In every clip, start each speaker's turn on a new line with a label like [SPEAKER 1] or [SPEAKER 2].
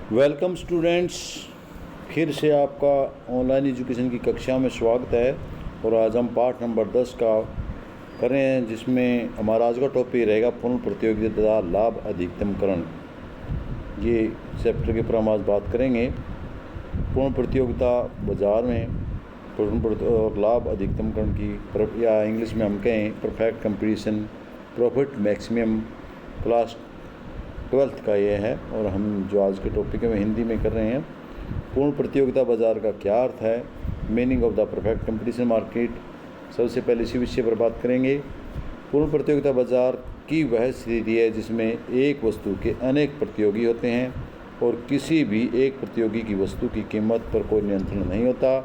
[SPEAKER 1] Welcome students, फिर से आपका ऑनलाइन एजुकेशन की कक्षा में स्वागत है। और आज हम पाठ नंबर 10 का कर रहे हैं, जिसमें हमारा आज का टॉपिक रहेगा पूर्ण प्रतियोगिता लाभ अधिकतमकरण। ये चैप्टर के ऊपर हम आज बात करेंगे। पूर्ण प्रतियोगिता बाजार में और लाभ अधिकतमकरण की, या इंग्लिश में हम कहें perfect competition profit maximum, class 12th का ये है। और हम जो आज के टॉपिक है हिंदी में कर रहे हैं। पूर्ण प्रतियोगिता बाजार का क्या अर्थ है, meaning of the perfect competition market. सबसे पहले इसी विषय पर बात करेंगे। पूर्ण प्रतियोगिता बाजार की वह स्थिति है जिसमें एक वस्तु के अनेक प्रतियोगी होते हैं और किसी भी एक प्रतियोगी की वस्तु की कीमत पर कोई नियंत्रण नहीं होता।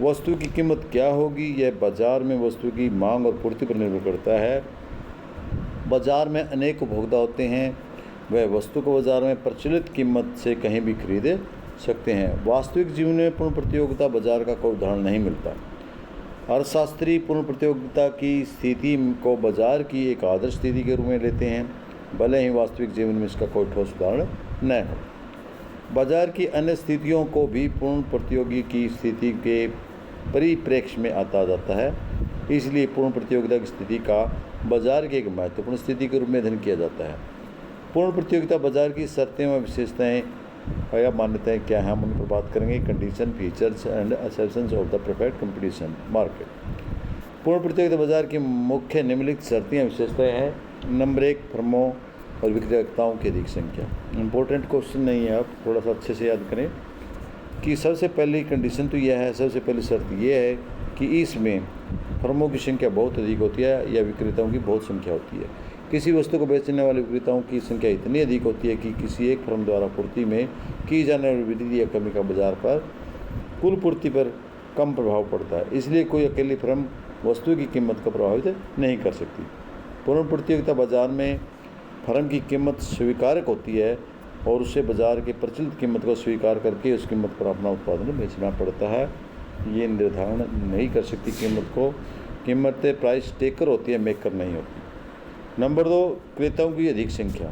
[SPEAKER 1] वस्तु की कीमत क्या होगी, यह बाजार में वस्तु की मांग और पूर्ति पर निर्भर करता है। बाजार में अनेक उपभोक्ता होते हैं, वह वस्तु को बाजार में प्रचलित कीमत से कहीं भी खरीद सकते हैं। वास्तविक जीवन में पूर्ण प्रतियोगिता बाजार का कोई उदाहरण नहीं मिलता। अर्थशास्त्री पूर्ण प्रतियोगिता की स्थिति को बाजार की एक आदर्श स्थिति के रूप में लेते हैं, भले ही वास्तविक जीवन में इसका कोई ठोस उदाहरण न हो। बाजार की अन्य स्थितियों को भी पूर्ण प्रतियोगी की स्थिति के परिप्रेक्ष्य में आता जाता है। इसलिए पूर्ण प्रतियोगिता की स्थिति का बाजार की एक महत्वपूर्ण स्थिति के रूप में अध्ययन किया जाता है। पूर्ण प्रतियोगिता बाजार की शर्तें व विशेषताएं या मान्यताएं क्या हैं, हम उन पर बात करेंगे। Condition, features and exceptions of the perfect competition market. पूर्ण प्रतियोगिता बाजार की मुख्य निम्नलिखित शर्तें या विशेषताएं हैं। नंबर 1, फर्मों और विक्रेताओं की अधिक संख्या। इंपॉर्टेंट क्वेश्चन नहीं है, आप थोड़ा सा अच्छे से याद करें कि सबसे पहली कंडीशन तो यह है, सबसे पहली शर्त यह है कि इसमें फर्मों की संख्या बहुत अधिक होती है या विक्रेताओं की बहुत संख्या होती है। किसी वस्तु को बेचने वाले विक्रेताओं की संख्या इतनी अधिक होती है कि किसी एक फर्म द्वारा पूर्ति में की जाने वाली वृद्धि या कमी का बाजार पर कुल पूर्ति पर कम प्रभाव पड़ता है। इसलिए कोई अकेली फर्म वस्तु की कीमत को प्रभावित नहीं कर सकती। पूर्ण प्रतियोगिता बाजार में फर्म की कीमत स्वीकारक होती है और उसे बाजार की प्रचलित कीमत को स्वीकार करके उस कीमत पर अपना उत्पादन बेचना पड़ता है। ये निर्धारण नहीं कर सकती कीमत को। कीमत प्राइस टेकर होती है, मेकर नहीं होती। नंबर 2, क्रेताओं की अधिक संख्या।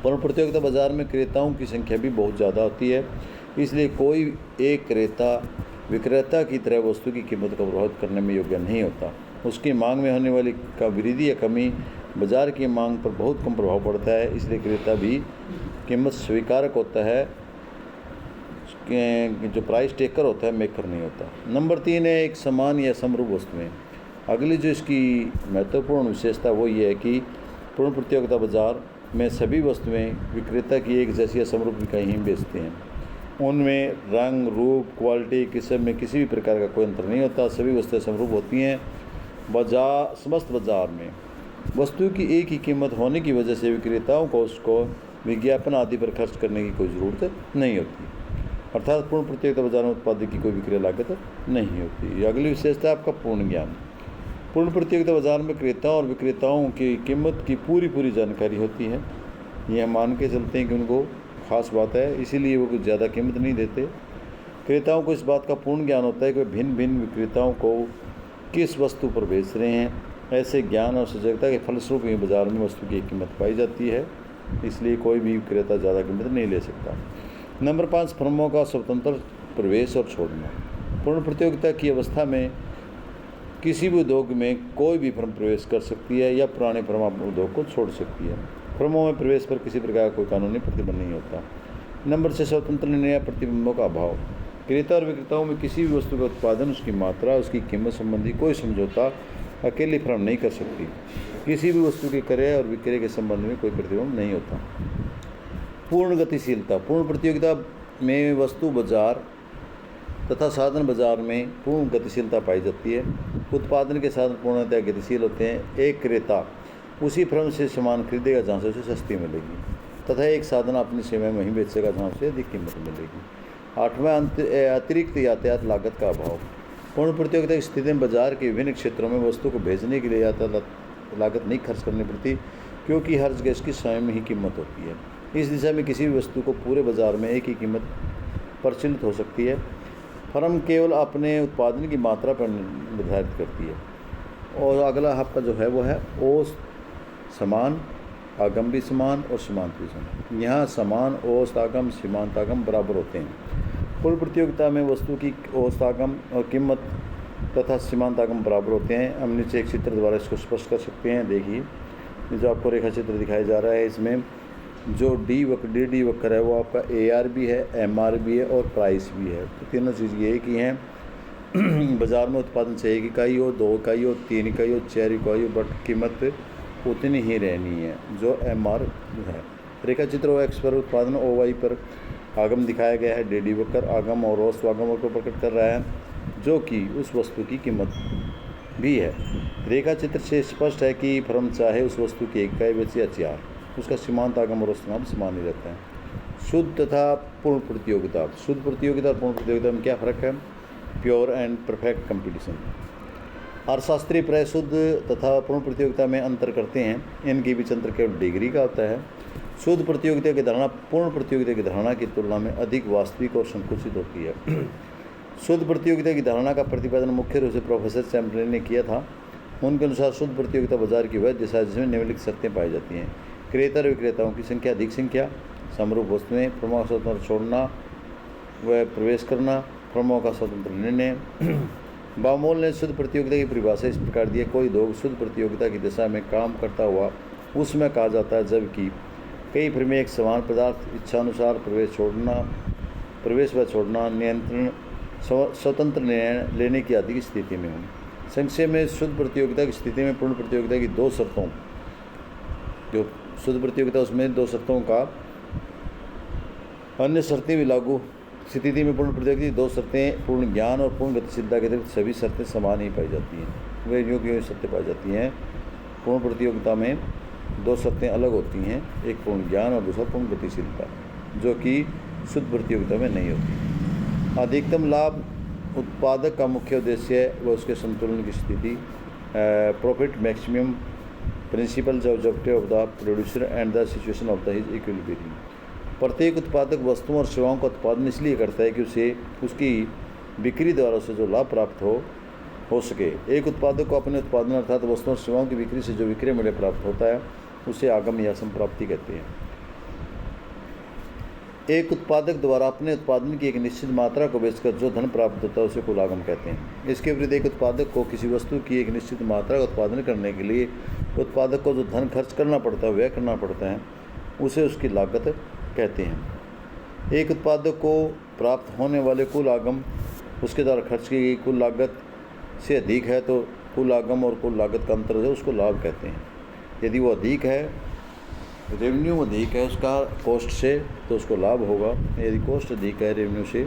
[SPEAKER 1] पूर्ण प्रतियोगिता बाजार में क्रेताओं की संख्या भी बहुत ज़्यादा होती है। इसलिए कोई एक क्रेता विक्रेता की तरह वस्तु की कीमत को प्रभावित करने में योग्य नहीं होता। उसकी मांग में होने वाली का वृद्धि या कमी बाजार की मांग पर बहुत कम प्रभाव पड़ता है। इसलिए क्रेता भी कीमत स्वीकारक होता है, जो प्राइस टेकर होता है, मेकर नहीं होता। नंबर 3 है एक समान या समरूप वस्तुएं। अगली जो इसकी महत्वपूर्ण विशेषता वो ये है कि पूर्ण प्रतियोगिता बाजार में सभी वस्तुएं विक्रेता की एक जैसी या समरूप इकाई ही बेचते हैं। उनमें रंग, रूप, क्वालिटी, किस्म में किसी भी प्रकार का कोई अंतर नहीं होता। सभी वस्तुएं समरूप होती हैं। समस्त बाजार में वस्तु की एक ही कीमत होने की वजह से विक्रेताओं को उसको विज्ञापन आदि पर खर्च करने की कोई ज़रूरत नहीं होती। अर्थात पूर्ण प्रतियोगिता बाजार में उत्पाद की कोई विक्रय लागत नहीं होती। अगली विशेषता है आपका पूर्ण ज्ञान। पूर्ण प्रतियोगिता बाजार में क्रेताओं और विक्रेताओं की कीमत की पूरी जानकारी होती है। ये हम मान के चलते हैं कि उनको खास बात है, इसीलिए वो कुछ ज़्यादा कीमत नहीं देते। क्रेताओं को इस बात का पूर्ण ज्ञान होता है कि वे भिन्न भिन्न विक्रेताओं को किस वस्तु पर बेच रहे हैं। ऐसे ज्ञान और सजगता के फलस्वरूप ही बाजार में वस्तु की कीमत पाई जाती है। इसलिए कोई भी विक्रेता ज़्यादा कीमत नहीं ले सकता। नंबर 5, फर्मों का स्वतंत्र प्रवेश और छोड़ना। पूर्ण प्रतियोगिता की अवस्था में किसी भी उद्योग में कोई भी फर्म प्रवेश कर सकती है या पुराने फर्म अपने उद्योग को छोड़ सकती है। फर्मों में प्रवेश पर किसी प्रकार का कोई कानूनी प्रतिबंध नहीं होता। नंबर 6, स्वतंत्र निर्णय प्रतिबंधों का अभाव। क्रेता और विक्रेताओं में किसी भी वस्तु का उत्पादन, उसकी मात्रा, उसकी कीमत संबंधी कोई समझौता अकेली फर्म नहीं कर सकती। किसी भी वस्तु के क्रय और विक्रय के संबंध में कोई प्रतिबंध नहीं होता। पूर्ण गतिशीलता। पूर्ण प्रतियोगिता में वस्तु बाजार तथा साधन बाजार में पूर्ण गतिशीलता पाई जाती है। उत्पादन के साधन पूर्णतः गतिशील होते हैं। एक क्रेता उसी फर्म से सामान खरीदेगा जहाँ से उसे सस्ती मिलेगी, तथा एक साधन अपनी सेवा में वहीं बेचेगा जहाँ से अधिक कीमत मिलेगी। 8वां, अतिरिक्त यातायात लागत का अभाव। पूर्ण प्रतियोगिता की स्थिति में बाजार के विभिन्न क्षेत्रों में वस्तु को भेजने के लिए यातायात लागत नहीं खर्च करनी पड़ती, क्योंकि हर जगह इसकी स्वयं ही कीमत होती है। इस दिशा में किसी भी वस्तु को पूरे बाजार में एक ही कीमत प्रचलित हो सकती है। फर्म केवल अपने उत्पादन की मात्रा पर निर्धारित करती है। और अगला आपका जो है वो है ओ समान आगम भी समान और सीमांत भी समान। यहाँ समान औसत आगम सीमांत आगम बराबर होते हैं। पूर्ण प्रतियोगिता में वस्तु की औसत आगम और कीमत तथा सीमांत आगम बराबर होते हैं। हम नीचे एक चित्र द्वारा इसको स्पष्ट कर सकते हैं। देखिए, जो आपको रेखा चित्र दिखाया जा रहा है, इसमें जो डी वक्र है वो आपका AR भी है, MR भी है और प्राइस भी है। तो तीनों चीज़ ये कि हैं बाज़ार में उत्पादन से 1 इकाई हो, 2 इकाई हो, 3 इकाई हो, 4 इकाई हो, बट कीमत उतनी ही रहनी है जो MR है। रेखा चित्र OX पर उत्पादन OY पर आगम दिखाया गया है। DD वक्र आगम और औसत आगम को प्रकट कर रहा है, जो कि उस वस्तु की कीमत भी है। रेखा चित्र से स्पष्ट है कि फर्म चाहे उस वस्तु की 1 इकाई बेचे या 4, उसका सीमांत आगम और औसत आगम समान ही रहता है। शुद्ध तथा पूर्ण प्रतियोगिता। शुद्ध प्रतियोगिता और पूर्ण प्रतियोगिता में क्या फ़र्क है? Pure and perfect competition. अर्थशास्त्री प्राय शुद्ध तथा पूर्ण प्रतियोगिता में अंतर करते हैं। इनके बीच अंतर केवल डिग्री का होता है। शुद्ध प्रतियोगिता की धारणा पूर्ण प्रतियोगिता की धारणा की तुलना में अधिक वास्तविक और संकुचित होती है। शुद्ध प्रतियोगिता की धारणा का प्रतिपादन मुख्य रूप से प्रोफेसर चैम्बरलेन ने किया था। उनके अनुसार शुद्ध प्रतियोगिता बाजार की वह दिशा जिसमें निम्नलिखित शर्तें पाई जाती हैं: क्रेता और विक्रेताओं की संख्या, अधिक संख्या, समरूप वस्तुएं, फर्मों का स्वतंत्र छोड़ना व प्रवेश करना, फर्मों का स्वतंत्र निर्णय। बामोल ने शुद्ध प्रतियोगिता की परिभाषा इस प्रकार दी है: कोई उद्योग शुद्ध प्रतियोगिता की दिशा में काम करता हुआ उसमें कहा जाता है जबकि कई फर्में एक समान पदार्थ इच्छानुसार प्रवेश व छोड़ना, नियंत्रण, स्वतंत्र निर्णय लेने की आदि की स्थिति में हों। संक्षेप में, शुद्ध प्रतियोगिता की स्थिति में पूर्ण प्रतियोगिता की 2 शर्तों, जो शुद्ध प्रतियोगिता उसमें 2 शर्तों का अन्य शर्तें भी लागू। स्थिति में पूर्ण प्रतियोगिता की 2 शर्तें, पूर्ण ज्ञान और पूर्ण गतिशीलता के अतिरिक्त सभी शर्तें समान ही पाई जाती हैं। वे योग्य शर्तें पाई जाती हैं। पूर्ण प्रतियोगिता में 2 शर्तें अलग होती हैं, एक पूर्ण ज्ञान और दूसरा पूर्ण गतिशीलता, जो कि शुद्ध प्रतियोगिता में नहीं होती। अधिकतम लाभ उत्पादक का मुख्य उद्देश्य है व उसके संतुलन की स्थिति। Profit maximum principle the objective of the producer and the situation of the his equilibrium. प्रत्येक उत्पादक वस्तुओं और सेवाओं का उत्पादन इसलिए करता है कि उसे उसकी बिक्री द्वारा उसे जो लाभ प्राप्त हो सके। एक उत्पादक को अपने उत्पादन अर्थात वस्तुओं और सेवाओं की बिक्री से जो विक्रय मूल्य प्राप्त होता है उसे आगम या संप्राप्ति कहते हैं। एक उत्पादक द्वारा अपने उत्पादन की एक निश्चित मात्रा को बेचकर जो धन प्राप्त होता है उसे कुल आगम कहते हैं। इसके विपरीत एक उत्पादक को किसी वस्तु की एक निश्चित मात्रा का उत्पादन करने के लिए उत्पादक को जो धन खर्च करना पड़ता है, व्यय करना पड़ता है, उसे उसकी लागत कहते हैं। एक उत्पादक को प्राप्त होने वाले कुल आगम उसके द्वारा खर्च की गई कुल लागत से अधिक है तो कुल आगम और कुल लागत का अंतर है उसको लाभ कहते हैं। यदि वो अधिक है, रेवेन्यू अधिक है उसका कॉस्ट से, तो उसको लाभ होगा। यदि कॉस्ट अधिक है रेवेन्यू से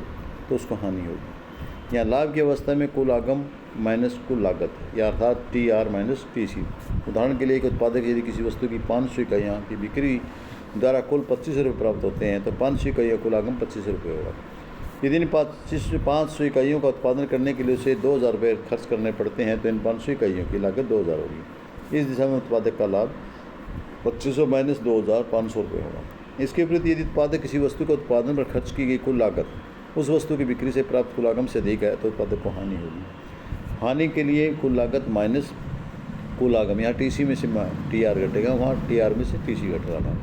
[SPEAKER 1] तो उसको हानि होगी। यहाँ लाभ की अवस्था में कुल आगम माइनस कुल लागत है, या अर्थात TR माइनस TC। उदाहरण के लिए एक उत्पादक यदि किसी वस्तु की 500 इकाइयाँ की बिक्री द्वारा कुल 25 रुपये प्राप्त होते हैं तो 500 इकाइयों कुल आगम 25 रुपये होगा। यदि इन 500 इकाइयों का उत्पादन करने के लिए उसे 2000 रुपये खर्च करने पड़ते हैं तो इन 500 इकाइयों की लागत 2000 होगी। इस दिशा में उत्पादक का लाभ 2500 माइनस 2000 500 रुपये होगा। इसके विपरीत यदि उत्पादक किसी वस्तु के उत्पादन पर खर्च की गई कुल लागत उस वस्तु की बिक्री से प्राप्त कुल आगम से अधिक है तो उत्पादक को हानि होगी। हानि के लिए कुल लागत माइनस कुल आगम, यहाँ TC में से TR घटेगा, वहाँ TR में से TC घट रहा था।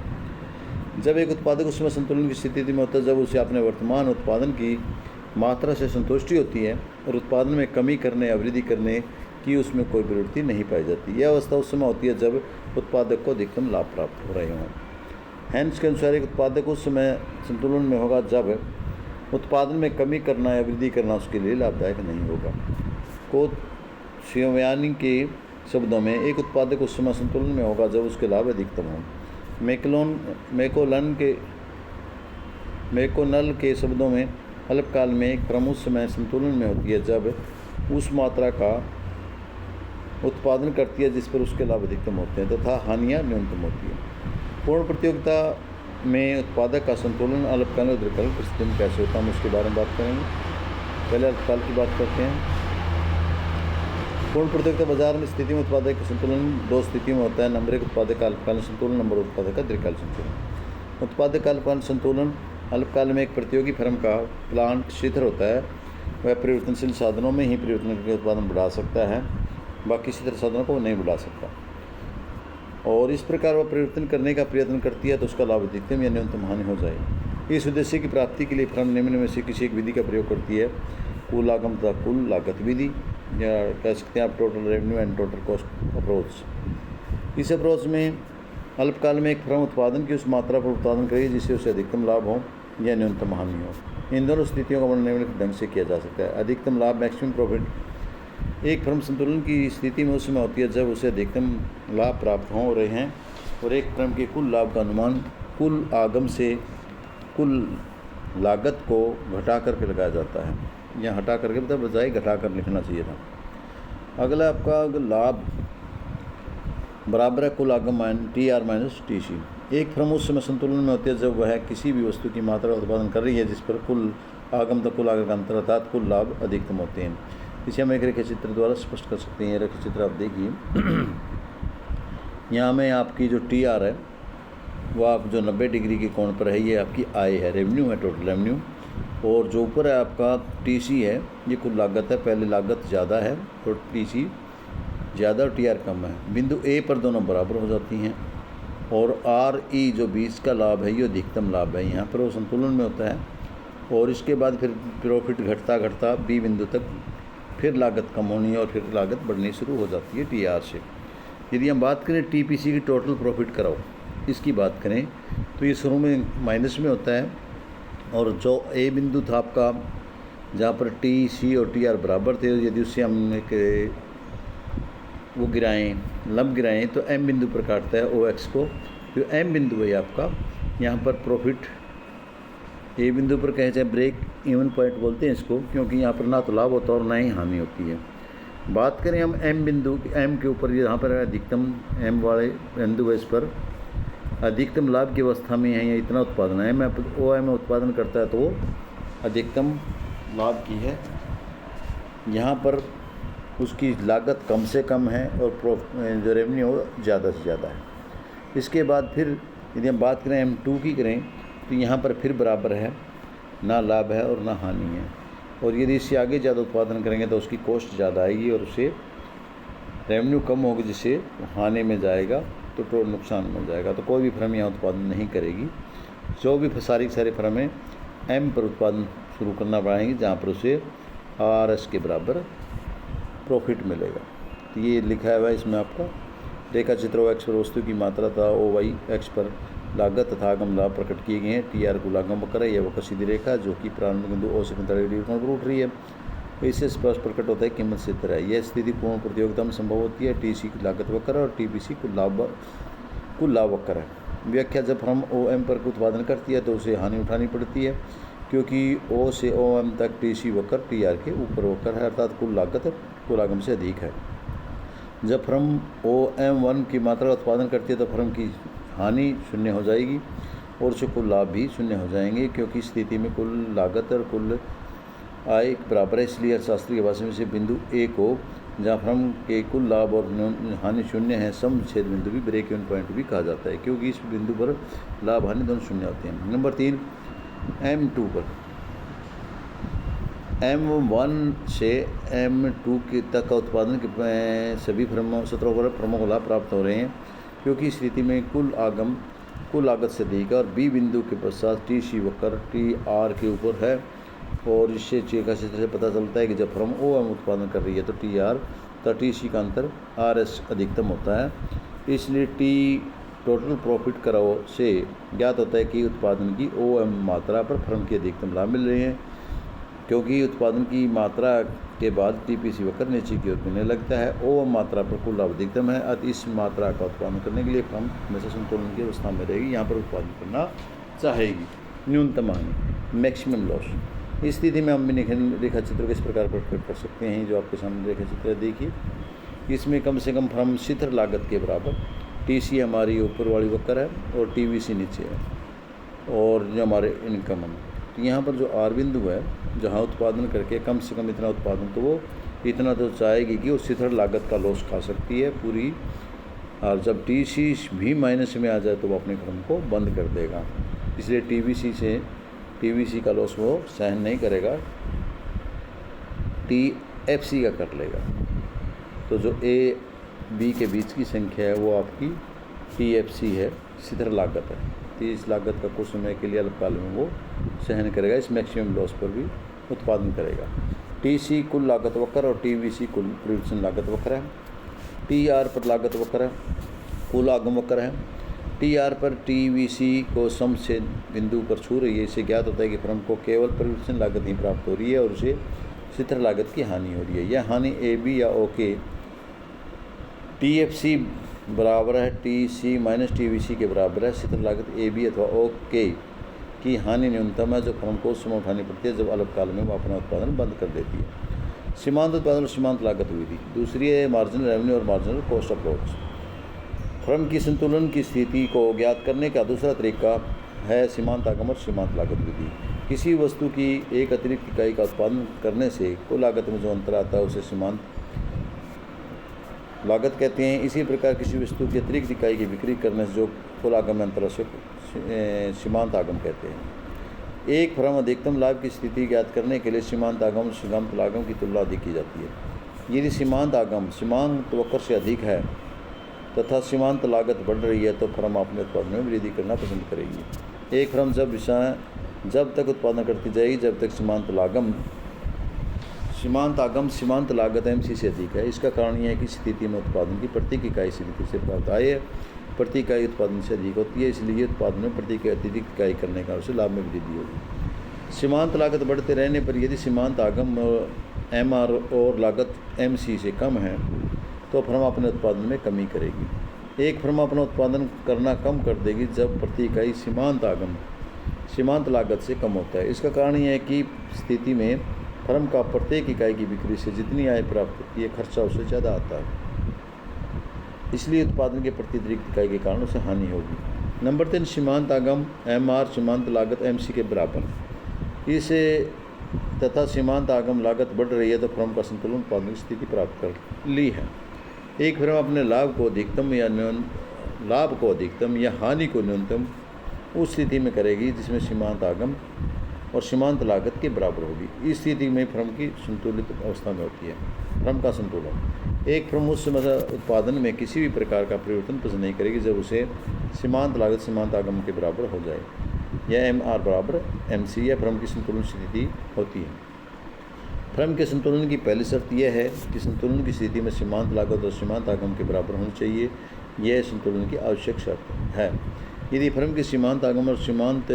[SPEAKER 1] जब एक उत्पादक उस समय संतुलन की स्थिति में होता है जब उसे अपने वर्तमान उत्पादन की मात्रा से संतुष्टि होती है और उत्पादन में कमी करने या वृद्धि करने की उसमें कोई प्रवृत्ति नहीं पाई जाती। यह अवस्था उस समय होती है जब उत्पादक को अधिकतम लाभ प्राप्त हो रहे हों। हैंस के अनुसार एक उत्पादक उस समय संतुलन में होगा जब उत्पादन में कमी करना या वृद्धि करना उसके लिए लाभदायक नहीं होगा। कोशियानी के शब्दों में एक उत्पादक उस समय संतुलन में होगा जब उसके लाभ अधिकतम हों। मैकोनल के शब्दों में अल्पकाल में एक फर्म उस समय संतुलन में होती है जब उस मात्रा का उत्पादन करती है जिस पर उसके लाभ अधिकतम होते हैं तथा हानियाँ न्यूनतम होती है। पूर्ण प्रतियोगिता में उत्पादक का संतुलन अल्पकाल और दीर्घकालीन परिस्थिति में कैसे होता है हम उसके बारे में बात करेंगे। पहले अल्पकाल की बात करते हैं। पूर्ण प्रतियोगिता बाजार में स्थिति में उत्पादक का संतुलन 2 स्थिति में होता है। नंबर 1 उत्पादक का अल्पकालीन संतुलन, नंबर 2 उत्पादक का दीर्घकालीन संतुलन। उत्पादक का अल्पकालीन संतुलन अल्पकाल में एक प्रतियोगी फर्म का प्लांट शिथिल होता है, वह परिवर्तनशील साधनों में ही परिवर्तन करके उत्पादन बढ़ा सकता है, बाकी शिथिल साधनों को नहीं बढ़ा सकता। और इस प्रकार वह परिवर्तन करने का प्रयत्न करती है तो उसका लाभ अधिकतम या न्यूनतम हानि हो जाएगी। इस उद्देश्य की प्राप्ति के लिए फर्म निम्न में से किसी एक विधि का प्रयोग करती है। कुल आगम तथा कुल लागत विधि, या कह सकते हैं आप total revenue and total cost approach. इस अप्रोच में अल्पकाल में एक फर्म उत्पादन की उस मात्रा पर उत्पादन करेगी जिससे उसे अधिकतम लाभ हो या न्यूनतम हानि हो। इन दोनों स्थितियों का वर्णन निम्नलिखित ढंग से किया जा सकता है। अधिकतम लाभ मैक्सिमम प्रॉफिट। एक फर्म संतुलन की स्थिति में उस समय होती है जब उसे अधिकतम लाभ प्राप्त हो रहे हैं और एक फर्म के कुल लाभ का अनुमान कुल आगम से कुल लागत को घटा करके लगाया जाता है। या हटा करके मतलब बजाय घटा कर लिखना चाहिए था। अगला आपका लाभ बराबर है कुल आगम TR माइनस TC। एक फर्म उस समय संतुलन में होती है जब वह किसी भी वस्तु की मात्रा उत्पादन कर रही है जिस पर कुल आगम तक कुल आगम का अंतर अर्थात कुल लाभ अधिकतम होते हैं। इसे हम एक रेखा चित्र द्वारा स्पष्ट कर सकते हैं। रेखा चित्र आप देखिए। यहाँ में आपकी जो TR है वो आप जो 90 डिग्री के कोण पर है, ये आपकी आय है, रेवेन्यू है, टोटल रेवेन्यू। और जो ऊपर है आपका TC है, ये कुल लागत है। पहले लागत ज़्यादा है तो TC ज़्यादा और TR कम है। बिंदु A पर दोनों बराबर हो जाती हैं। और RE जो बीच का लाभ है ये अधिकतम लाभ है, यहाँ पर वो संतुलन में होता है। और इसके बाद फिर प्रॉफिट घटता घटता B बिंदु तक फिर लागत कम होनी है और फिर लागत बढ़नी शुरू हो जाती है TR से। यदि हम बात करें TPC की टोटल प्रॉफिट कराओ, इसकी बात करें तो ये शुरू में माइनस में होता है। और जो A बिंदु था आपका जहाँ पर TC और TR बराबर थे, यदि उससे हम एक वो गिराएँ लंब गिराएँ तो M बिंदु पर काटता है OX को। जो M बिंदु है आपका, यहाँ पर प्रॉफिट A बिंदु पर कहे चाहे ब्रेक इवन पॉइंट बोलते हैं इसको, क्योंकि यहाँ पर ना तो लाभ होता और ना ही हानि होती है। बात करें हम M बिंदु, M के ऊपर यहाँ पर अधिकतम M वाले बिंदु है, इस पर अधिकतम लाभ की अवस्था में है, या इतना उत्पादन है। OM उत्पादन करता है तो अधिकतम लाभ की है। यहाँ पर उसकी लागत कम से कम है और जो रेवेन्यू हो ज़्यादा से ज़्यादा है। इसके बाद फिर यदि हम बात करें M2 की करें तो यहाँ पर फिर बराबर है, ना लाभ है और ना हानि है। और यदि इससे आगे ज़्यादा उत्पादन करेंगे तो उसकी कॉस्ट ज़्यादा आएगी और उससे रेवेन्यू कम होगी, जिससे हानि में जाएगा तो टोटल नुकसान में जाएगा। तो कोई भी फर्म यहाँ उत्पादन नहीं करेगी। जो भी सारी फर्में M पर उत्पादन शुरू करना बढ़ाएंगी जहाँ पर उसे RS के बराबर प्रॉफिट मिलेगा। तो ये लिखा हुआ है इसमें आपका रेखा चित्र OX पर वस्तु की मात्रा तथा OY X पर लागत तथा आगम लाभ प्रकट किए गए हैं। TR कुल आगम वक्र है, यह वक्र सीधी रेखा जो कि प्रारंभिक बिंदु O से 45 डिग्री कोण पर उठ रही है। इससे स्पष्ट प्रकट होता है कीमत से तरह है। यह स्थिति पूर्ण प्रतियोगिता में संभव होती है। TC की लागत वक्र और TPC कुल लाभ वक्र है। व्याख्या, जब फर्म OM पर उत्पादन करती है तो उसे हानि उठानी पड़ती है, क्योंकि O से OM तक TC वक्र TR के ऊपर वक्र है, अर्थात कुल लागत कुल आगम से अधिक है। जब फर्म OM1 की मात्रा उत्पादन करती है तो फर्म की हानि शून्य हो जाएगी और उससे कुल लाभ भी शून्य हो जाएंगे, क्योंकि इस स्थिति में कुल लागत और कुल आय बराबर है। इसलिए अर्थशास्त्र की भाषा में से बिंदु A को, जहाँ फर्म के कुल लाभ और हानि शून्य है, सम छेद बिंदु भी, ब्रेक इवन पॉइंट भी कहा जाता है, क्योंकि इस बिंदु पर लाभ हानि दोनों शून्य होते हैं। नंबर 3, M2 पर M1 से M2 के तक का उत्पादन के सभी फर्मों 17 फर्मों को लाभ प्राप्त हो रहे हैं, क्योंकि इस स्थिति में कुल आगम कुल लागत से अधिक है। और B बिंदु के पश्चात TC वक्र TR के ऊपर है। और इससे रेखा चित्र से पता चलता है कि जब फर्म OM उत्पादन कर रही है तो TR तथा TC का अंतर RS अधिकतम होता है। इसलिए टोटल प्रॉफिट कराओ से ज्ञात होता है कि उत्पादन की OM मात्रा पर फर्म की अधिकतम लाभ मिल रहे हैं, क्योंकि उत्पादन की मात्रा के बाद TPC वक्र नीचे की ओर मिलने लगता है। OM मात्रा पर कुल लाभ अधिकतम है, अतः इस मात्रा का उत्पादन करने के लिए फर्म हमेशा संतुलन की अवस्था में रहेगी, यहाँ पर उत्पादन करना चाहेगी। न्यूनतम हानि मैक्सिमम लॉस। इस स्थिति में हम रेखा चित्र को इस प्रकार प्रकट कर सकते हैं, जो आपके सामने रेखा चित्र देखिए। इसमें कम से कम फर्म शिथिर लागत के बराबर, TC हमारी ऊपर वाली वक्र है और TVC नीचे है, और जो हमारे इनकम है। तो यहाँ पर जो R बिंदु है, जहाँ उत्पादन करके कम से कम इतना उत्पादन, तो वो इतना तो चाहेगी कि वो शिथिर लागत का लॉस खा सकती है पूरी। और जब TC भी माइनस में आ जाए तो वो अपने फर्म को बंद कर देगा। इसलिए TVC का लॉस वो सहन नहीं करेगा, TFC का कर लेगा। तो जो A B के बीच की संख्या है वो आपकी TFC है, स्थिर लागत है। तो इस लागत का कुछ समय के लिए अल्पकाल में वो सहन करेगा, इस मैक्सिमम लॉस पर भी उत्पादन करेगा। TC कुल लागत वक्र और TVC कुल परिवर्तन लागत वक्र है। TR पर लागत वक्र है, कुल आगम वक्र है। TR पर TVC को सम से बिंदु पर छू रही है, इससे ज्ञात होता है कि फर्म को केवल परिवर्तन लागत ही प्राप्त हो रही है और उसे स्थिर लागत की हानि हो रही है। यह हानि AB या OK TFC बराबर है TC माइनस TVC के बराबर है। स्थिर लागत AB अथवा OK की हानि न्यूनतम है जो फर्म को उस समय उठानी पड़ती है जब अल्पकाल में वो अपना उत्पादन बंद कर देती है। सीमांत उत्पादन और सीमांत लागत विधि। दूसरी है मार्जिनल रेवेन्यू और मार्जिनल कॉस्ट अप्रोच। फर्म की संतुलन की स्थिति को ज्ञात करने का दूसरा तरीका है सीमांत आगम और सीमांत लागत विधि। किसी वस्तु की एक अतिरिक्त इकाई का उत्पादन करने से कुल लागत में जो अंतर आता है उसे सीमांत लागत कहते हैं। इसी प्रकार किसी वस्तु की अतिरिक्त इकाई की बिक्री करने से जो कुल आगम में अंतर है सीमांत आगम कहते हैं। एक फर्म अधिकतम लाभ की स्थिति ज्ञात करने के लिए सीमांत आगम और सीमांत लागम की तुलना अधिक की जाती है। यदि सीमांत आगम सीमांत वक्र से अधिक है तथा सीमांत लागत बढ़ रही है तो फर्म अपने उत्पादन में वृद्धि करना पसंद करेगी। एक फर्म जब तक उत्पादन करती जाएगी जब तक सीमांत आगम सीमांत लागत MC से अधिक है। इसका कारण यह है कि स्थिति में उत्पादन की प्रत्येक इकाई से प्राप्त आय प्रति इकाई उत्पादन से अधिक होती है, इसलिए उत्पादन में प्रति इकाई अतिरिक्त इकाई करने का उसे लाभ में वृद्धि होगी। सीमांत लागत बढ़ते रहने पर यदि सीमांत आगम MR और लागत MC से कम है तो फर्म अपने उत्पादन में कमी करेगी। एक फर्म अपना उत्पादन करना कम कर देगी जब प्रति इकाई सीमांत आगम सीमांत लागत से कम होता है। इसका कारण यह है कि स्थिति में फर्म का प्रत्येक इकाई की बिक्री से जितनी आय प्राप्त होती है खर्चा उससे ज़्यादा आता है, इसलिए उत्पादन के प्रति अतिरिक्त इकाई के कारण उसे हानि होगी। नंबर 3 सीमांत आगम MR सीमांत लागत MC के बराबर। इसे तथा सीमांत आगम लागत बढ़ रही है तो फर्म का संतुलन उत्पादन की स्थिति प्राप्त कर ली है। एक फर्म अपने लाभ को अधिकतम या हानि को न्यूनतम उस स्थिति में करेगी जिसमें सीमांत आगम और सीमांत लागत के बराबर होगी। इस स्थिति में फर्म की संतुलित अवस्था में होती है। फर्म का संतुलन। एक फर्म उस समय उत्पादन में किसी भी प्रकार का परिवर्तन पसंद नहीं करेगी जब उसे सीमांत लागत सीमांत आगम के बराबर हो जाए या MR बराबर MC या फर्म की संतुलन स्थिति होती है। फर्म के संतुलन की पहली शर्त यह है कि संतुलन की स्थिति में सीमांत लागत और सीमांत आगम के बराबर होनी चाहिए। यह संतुलन की आवश्यक शर्त है। यदि फर्म की सीमांत आगम और सीमांत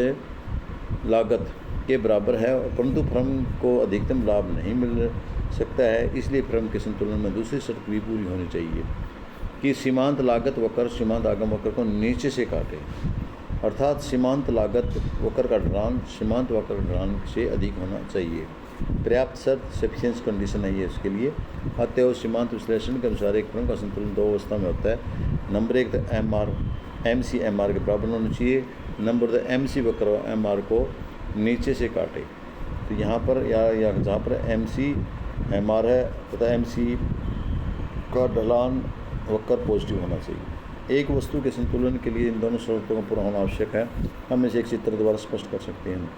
[SPEAKER 1] लागत के बराबर है परंतु फर्म को अधिकतम लाभ नहीं मिल सकता है, इसलिए फर्म के संतुलन में दूसरी शर्त भी पूरी होनी चाहिए कि सीमांत लागत वक्र सीमांत आगम वक्र को नीचे से काटे, अर्थात सीमांत लागत वक्र का ढलान सीमांत वक्र ढलान से अधिक होना चाहिए। पर्याप्त शर्त सफिशिएंट कंडीशन है ये इसके लिए। अतएव सीमांत विश्लेषण के अनुसार एक फर्म का संतुलन दो अवस्था में होता है। नंबर 1 MC MR के बराबर होना चाहिए। नंबर 2 MC वक्र MR को नीचे से काटे। तो यहाँ पर या जहाँ पर MC MR है तथा MC का ढलान वक्र पॉजिटिव होना चाहिए। एक वस्तु के संतुलन के लिए इन दोनों शर्तों का पूरा होना आवश्यक है। हम इसे एक चित्र द्वारा स्पष्ट कर सकते हैं।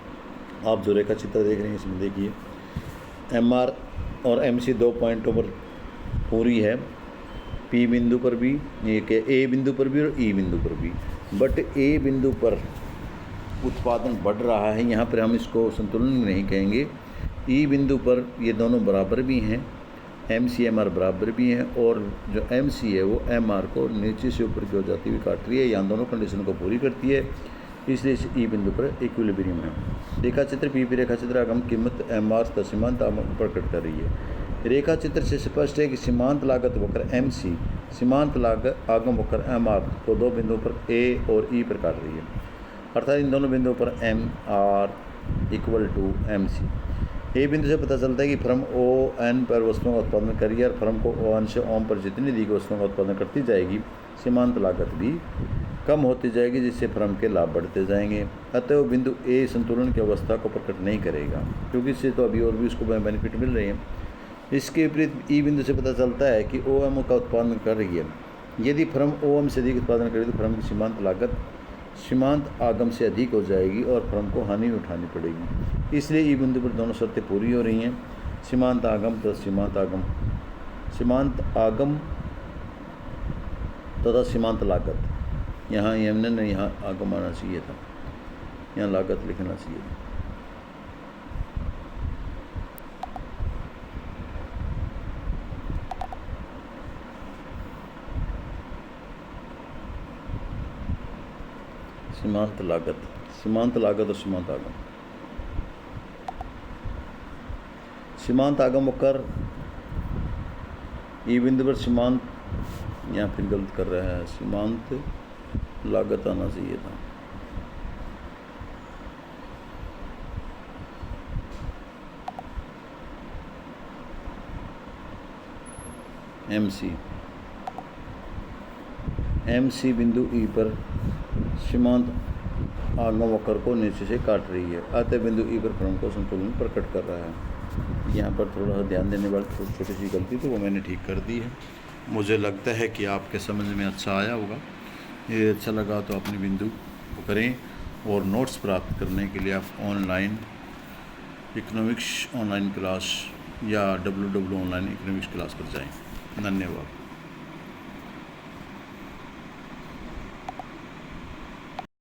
[SPEAKER 1] आप जो रेखा चित्र देख रहे हैं इसमें देखिए MR और MC 2 पॉइंटों पर पूरी है, P बिंदु पर भी, A बिंदु पर भी और E बिंदु पर भी। बट A बिंदु पर उत्पादन बढ़ रहा है, यहाँ पर हम इसको संतुलन नहीं कहेंगे। E बिंदु पर ये दोनों बराबर भी हैं, MC MR बराबर भी हैं और जो MC है वो MR को नीचे से ऊपर की ओर जाती हुई काट रही है, यहाँ दोनों कंडीशन को पूरी करती है, इसलिए इस E बिंदु पर इक्विलिब्रियम है। रेखा चित्र P रेखा चित्र आगम कीमत MR तथा सीमांत आगम प्रकट कर रही है। रेखा चित्र से स्पष्ट है कि सीमांत लागत वक्र MC सीमांत लागत आगम वक्र MR को दो बिंदुओं पर A और E पर काट रही है, अर्थात इन दोनों बिंदुओं पर MR = MC। A बिंदु से पता चलता है कि फर्म ON पर वस्तुओं का उत्पादन करेगी और फर्म को ON से OM पर जितनी दी गई वस्तुओं का उत्पादन करती जाएगी सीमांत लागत भी कम होती जाएगी, जिससे फर्म के लाभ बढ़ते जाएंगे। अतः बिंदु A संतुलन की अवस्था को प्रकट नहीं करेगा क्योंकि इससे तो अभी और भी उसको बेनिफिट मिल रहे हैं। इसके विपरीत E बिंदु से पता चलता है कि OM का उत्पादन कर रही है। यदि फर्म OM से अधिक उत्पादन करे तो फर्म की सीमांत लागत सीमांत आगम से अधिक हो जाएगी और फर्म को हानि उठानी पड़ेगी। इसलिए ई बिंदु पर दोनों शर्तें पूरी हो रही हैं। सीमांत आगम तथा सीमांत लागत यहाँ यमन ने यहाँ आगम आना चाहिए था, यहाँ लागत लिखना चाहिए था। सीमांत लागत और सीमांत आगम। सीमांत आगम होकर ई बिंदु पर सीमांत, यहाँ फिर गलत कर रहा है, सीमांत लागत आना चाहिए था। एम सी बिंदु ई पर सीमांत आगम वक्र को नीचे से काट रही है, आते बिंदु ई पर क्रम को संतुलन प्रकट कर रहा है। यहाँ पर थोड़ा सा ध्यान देने वाली छोटी सी गलती तो वो मैंने ठीक कर दी है। मुझे लगता है कि आपके समझ में अच्छा आया होगा। ये अच्छा लगा तो अपने बिंदु को करें, और नोट्स प्राप्त करने के लिए आप ऑनलाइन इकोनॉमिक्स ऑनलाइन क्लास या www ऑनलाइन इकोनॉमिक्स क्लास पर जाएं। धन्यवाद।